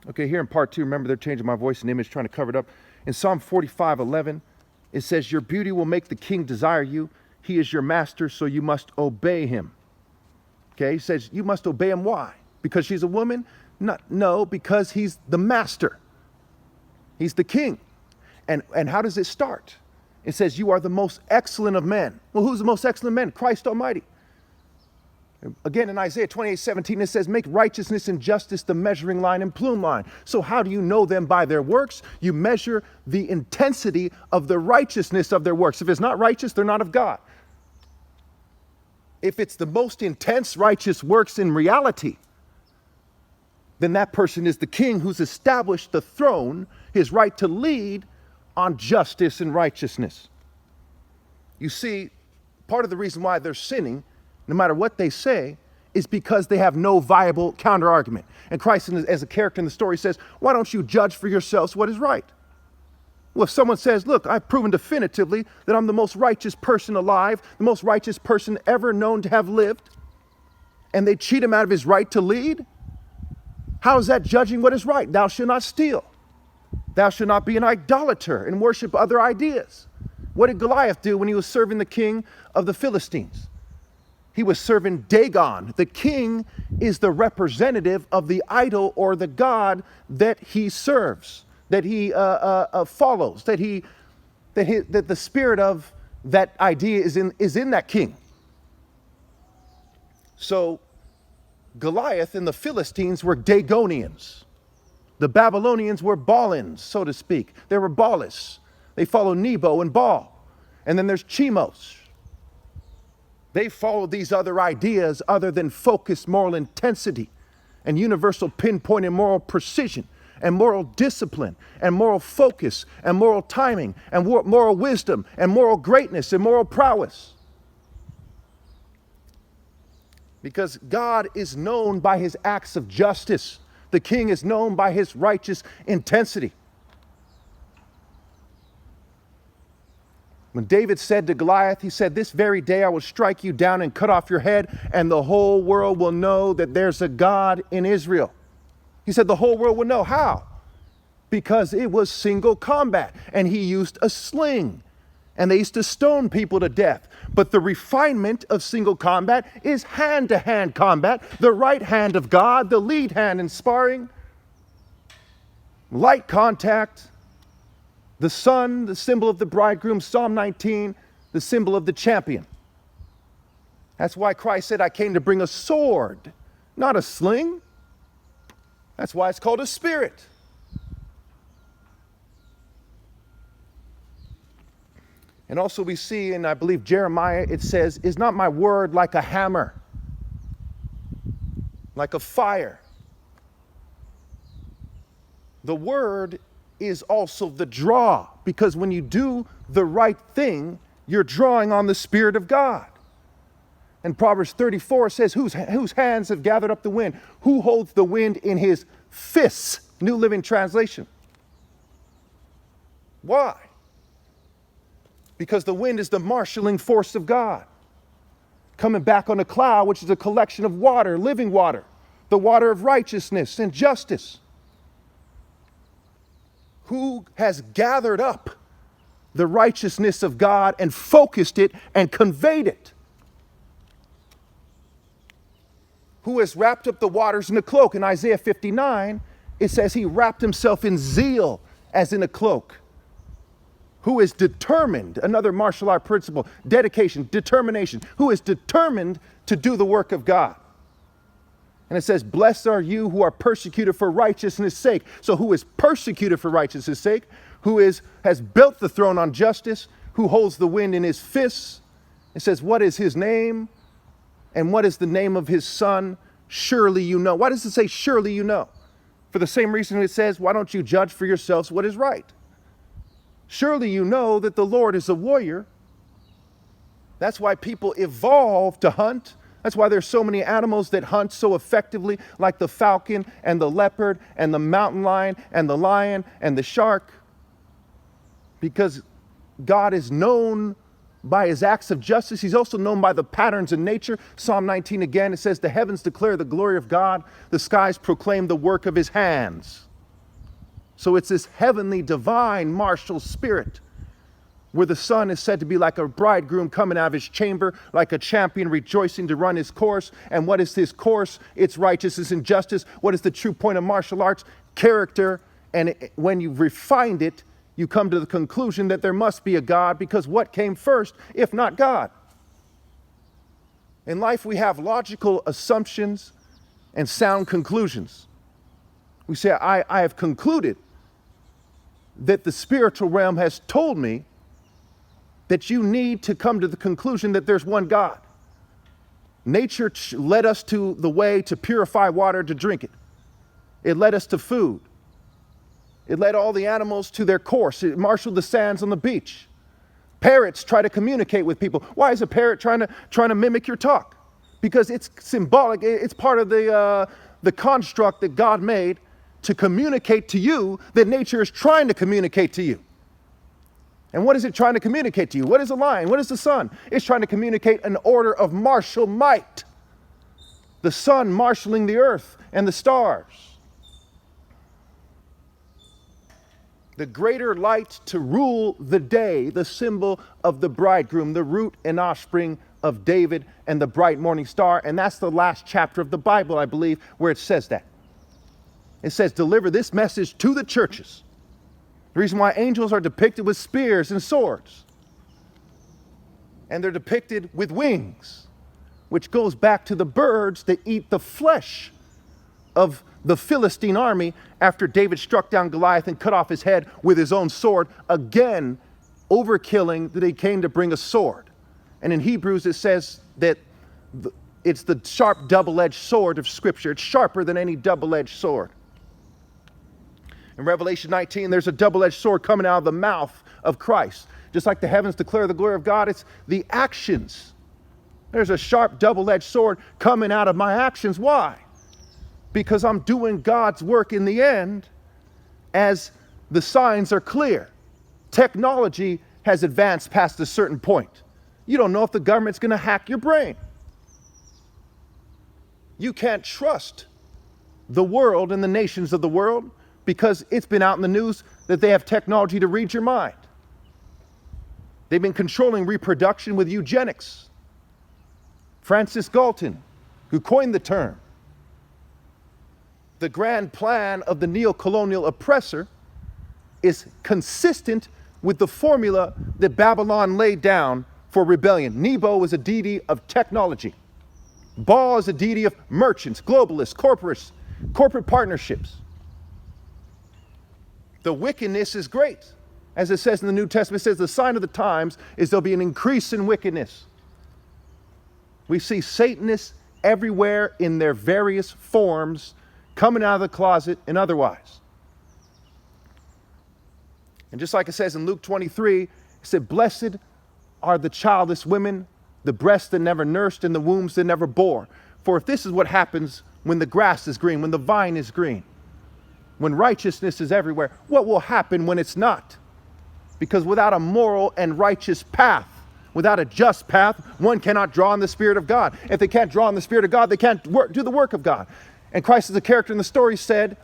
Okay, here in part 2, remember they're changing my voice and image, trying to cover it up. In Psalm 45:11, it says, your beauty will make the king desire you. He is your master, so you must obey him. Okay, he says you must obey him. Why? Because she's a woman? No, because he's the master. He's the king. And how does it start? It says you are the most excellent of men. Well, who's the most excellent of men? Christ Almighty. Again, in Isaiah 28:17, it says, make righteousness and justice the measuring line and plumb line. So how do you know them? By their works. You measure the intensity of the righteousness of their works. If it's not righteous, they're not of God. If it's the most intense righteous works in reality, then that person is the king who's established the throne, his right to lead on justice and righteousness. You see, part of the reason why they're sinning, no matter what they say, is because they have no viable counter-argument. And Christ, as a character in the story, says, why don't you judge for yourselves what is right? Well, if someone says, look, I've proven definitively that I'm the most righteous person alive, the most righteous person ever known to have lived, and they cheat him out of his right to lead, how is that judging what is right? Thou shalt not steal. Thou shalt not be an idolater and worship other ideas. What did Goliath do when he was serving the king of the Philistines? He was serving Dagon. The king is the representative of the idol or the god that he serves, that he follows, that the spirit of that idea is in that king. So Goliath and the Philistines were Dagonians. The Babylonians were Baalins, so to speak. They were Baalists. They follow Nebo and Baal. And then there's Chemos. They follow these other ideas other than focused moral intensity and universal pinpoint moral precision and moral discipline and moral focus and moral timing and moral wisdom and moral greatness and moral prowess. Because God is known by his acts of justice. The king is known by his righteous intensity. When David said to Goliath, he said, this very day I will strike you down and cut off your head, and the whole world will know that there's a God in Israel. He said the whole world will know. How? Because it was single combat, and he used a sling, and they used to stone people to death. But the refinement of single combat is hand-to-hand combat, the right hand of God, the lead hand in sparring, light contact. The sun, the symbol of the bridegroom, Psalm 19, the symbol of the champion. That's why Christ said, I came to bring a sword, not a sling. That's why it's called a spirit. And also we see in, I believe, Jeremiah, it says, is not my word like a hammer, like a fire? The word is also the draw, because when you do the right thing, you're drawing on the Spirit of God. And Proverbs 34 says, whose hands have gathered up the wind? Who holds the wind in his fists? New Living Translation. Why? Because the wind is the marshaling force of God. Coming back on a cloud, which is a collection of water, living water, the water of righteousness and justice. Who has gathered up the righteousness of God and focused it and conveyed it? Who has wrapped up the waters in a cloak? In Isaiah 59, it says he wrapped himself in zeal as in a cloak. Who is determined, another martial art principle, dedication, determination, who is determined to do the work of God. And it says, blessed are you who are persecuted for righteousness' sake. So who is persecuted for righteousness' sake? Who has built the throne on justice? Who holds the wind in his fists? It says, what is his name? And what is the name of his son? Surely you know. Why does it say, surely you know? For the same reason it says, why don't you judge for yourselves what is right? Surely you know that the Lord is a warrior. That's why people evolve to hunt. That's why there's so many animals that hunt so effectively, like the falcon and the leopard and the mountain lion and the lion and the shark. Because God is known by his acts of justice. He's also known by the patterns in nature. Psalm 19 again, it says, the heavens declare the glory of God. The skies proclaim the work of his hands. So it's this heavenly, divine, martial spirit where the Son is said to be like a bridegroom coming out of his chamber, like a champion rejoicing to run his course. And what is his course? It's righteousness and justice. What is the true point of martial arts? Character. And when you've refined it, you come to the conclusion that there must be a God, because what came first if not God? In life, we have logical assumptions and sound conclusions. We say, I have concluded that the spiritual realm has told me that you need to come to the conclusion that there's one God. Nature led us to the way to purify water to drink it. It led us to food. It led all the animals to their course. It marshaled the sands on the beach. Parrots try to communicate with people. Why is a parrot trying to mimic your talk? Because it's symbolic. It's part of the construct that God made to communicate to you that nature is trying to communicate to you. And what is it trying to communicate to you? What is the lion? What is the sun? It's trying to communicate an order of martial might. The sun marshaling the earth and the stars. The greater light to rule the day, the symbol of the bridegroom, the root and offspring of David and the bright morning star. And that's the last chapter of the Bible, I believe, where it says that. It says, deliver this message to the churches. The reason why angels are depicted with spears and swords. And they're depicted with wings, which goes back to the birds that eat the flesh of the Philistine army after David struck down Goliath and cut off his head with his own sword. Again, overkilling that he came to bring a sword. And in Hebrews it says that it's the sharp double-edged sword of Scripture. It's sharper than any double-edged sword. In Revelation 19, there's a double-edged sword coming out of the mouth of Christ. Just like the heavens declare the glory of God, it's the actions. There's a sharp double-edged sword coming out of my actions. Why? Because I'm doing God's work in the end as the signs are clear. Technology has advanced past a certain point. You don't know if the government's going to hack your brain. You can't trust the world and the nations of the world because it's been out in the news that they have technology to read your mind. They've been controlling reproduction with eugenics. Francis Galton, who coined the term, the grand plan of the neo-colonial oppressor is consistent with the formula that Babylon laid down for rebellion. Nebo is a deity of technology. Baal is a deity of merchants, globalists, corporate partnerships. The wickedness is great. As it says in the New Testament, it says the sign of the times is there'll be an increase in wickedness. We see Satanists everywhere in their various forms, coming out of the closet and otherwise. And just like it says in Luke 23, it said, blessed are the childless women, the breasts that never nursed and the wombs that never bore. For if this is what happens when the grass is green, when the vine is green, when righteousness is everywhere, what will happen when it's not? Because without a moral and righteous path, without a just path, one cannot draw on the Spirit of God. If they can't draw on the Spirit of God, they can't do the work of God. And Christ, as a character in the story, said,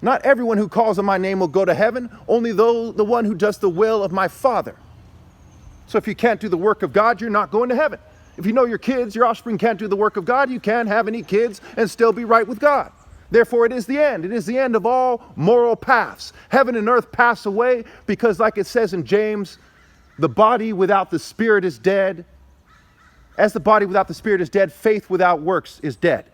not everyone who calls on my name will go to heaven, only the one who does the will of my Father. So if you can't do the work of God, you're not going to heaven. If you know your kids, your offspring can't do the work of God, you can't have any kids and still be right with God. Therefore, it is the end. It is the end of all moral paths. Heaven and earth pass away because, like it says in James, the body without the Spirit is dead. As the body without the Spirit is dead, faith without works is dead.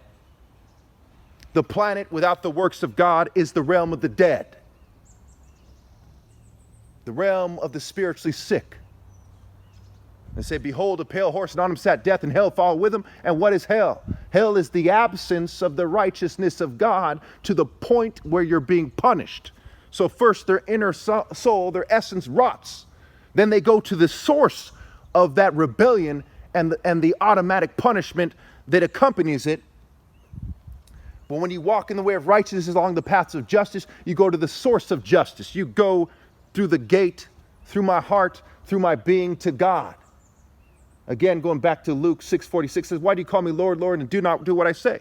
The planet without the works of God is the realm of the dead. The realm of the spiritually sick. And say, behold, a pale horse, and on him sat death, and hell followed with him. And what is hell? Hell is the absence of the righteousness of God to the point where you're being punished. So first their inner soul, their essence rots. Then they go to the source of that rebellion and the automatic punishment that accompanies it. But when you walk in the way of righteousness along the paths of justice, you go to the source of justice. You go through the gate, through my heart, through my being to God. Again, going back to Luke 6:46, says, why do you call me Lord, Lord, and do not do what I say?